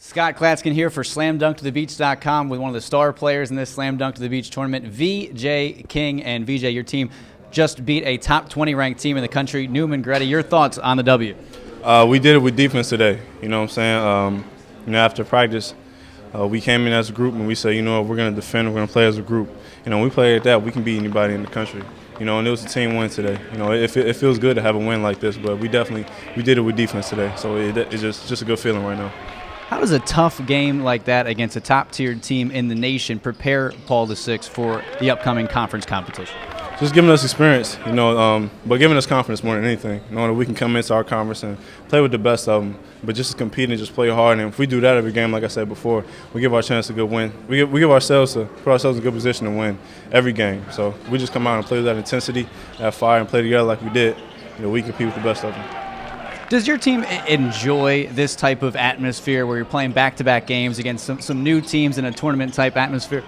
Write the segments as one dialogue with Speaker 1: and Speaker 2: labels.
Speaker 1: Scott Klatskin here for SlamDunkToTheBeach.com with one of the star players in this Slam Dunk to the Beach tournament, VJ King. And VJ, your team just beat a top 20 ranked team in the country, Newman Greta. Your thoughts on the W?
Speaker 2: We did it with defense today. You know what I'm saying? After practice, we came in as a group and we said, we're going to defend, we're going to play as a group. We play like that, we can beat anybody in the country. And it was a team win today. It feels good to have a win like this, but we did it with defense today. So it's just a good feeling right now.
Speaker 1: How does a tough game like that against a top-tiered team in the nation prepare Paul VI for the upcoming conference competition?
Speaker 2: Just giving us experience, but giving us confidence more than anything, knowing that we can come into our conference and play with the best of them, but just compete and just play hard. And if we do that every game, like I said before, we give our chance a good win. We give ourselves put ourselves in a good position to win every game. So we just come out and play with that intensity, that fire, and play together like we did. We compete with the best of them.
Speaker 1: Does your team enjoy this type of atmosphere where you're playing back-to-back games against some new teams in a tournament-type atmosphere?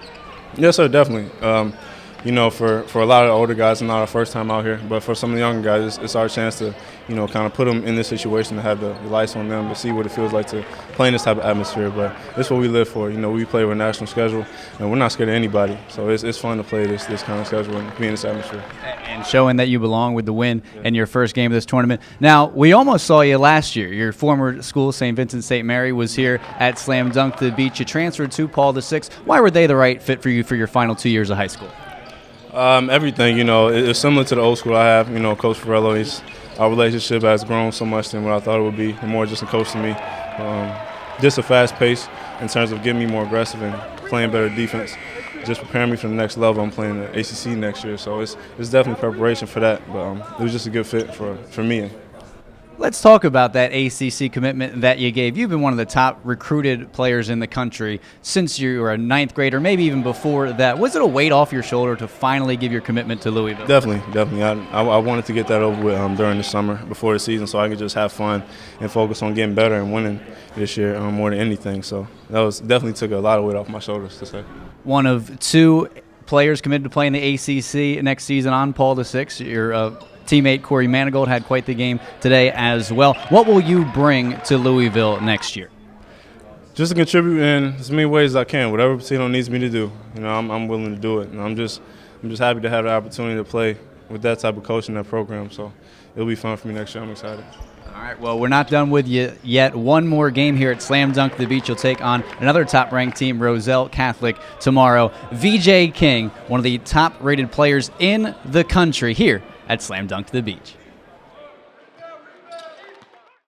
Speaker 2: Yes, sir, definitely. For a lot of the older guys, it's not our first time out here, but for some of the younger guys, it's our chance to, kind of put them in this situation, to have the lights on them, to see what it feels like to play in this type of atmosphere. But it's what we live for. We play with a national schedule, and we're not scared of anybody. So it's fun to play this kind of schedule and be in this atmosphere.
Speaker 1: And showing that you belong with the win in your first game of this tournament. Now, we almost saw you last year. Your former school, St. Vincent St. Mary, was here at Slam Dunk to the Beach. You transferred to Paul VI. Why were they the right fit for you for your final 2 years of high school?
Speaker 2: Everything, it's similar to the old school I have. Coach Farello, our relationship has grown so much than what I thought it would be. The more just a coach to me. Just a fast pace in terms of getting me more aggressive and playing better defense. Just preparing me for the next level. I'm playing the ACC next year, so it's definitely preparation for that. But it was just a good fit for me.
Speaker 1: Let's talk about that ACC commitment that you gave. You've been one of the top recruited players in the country since you were a ninth grader, maybe even before that. Was it a weight off your shoulder to finally give your commitment to Louisville?
Speaker 2: Definitely. I wanted to get that over with during the summer, before the season, so I could just have fun and focus on getting better and winning this year more than anything. So that definitely took a lot of weight off my shoulders to say.
Speaker 1: One of two players committed to play in the ACC next season on Paul VI. Your teammate Corey Manigault had quite the game today as well. What will you bring to Louisville next year?
Speaker 2: Just to contribute in as many ways as I can. Whatever Patino needs me to do, I'm willing to do it. And I'm just happy to have the opportunity to play with that type of coach in that program. So it'll be fun for me next year. I'm excited.
Speaker 1: All right, well, we're not done with you yet. One more game here at Slam Dunk to the Beach. You'll take on another top-ranked team, Roselle Catholic, tomorrow. VJ King, one of the top-rated players in the country, here at Slam Dunk to the Beach.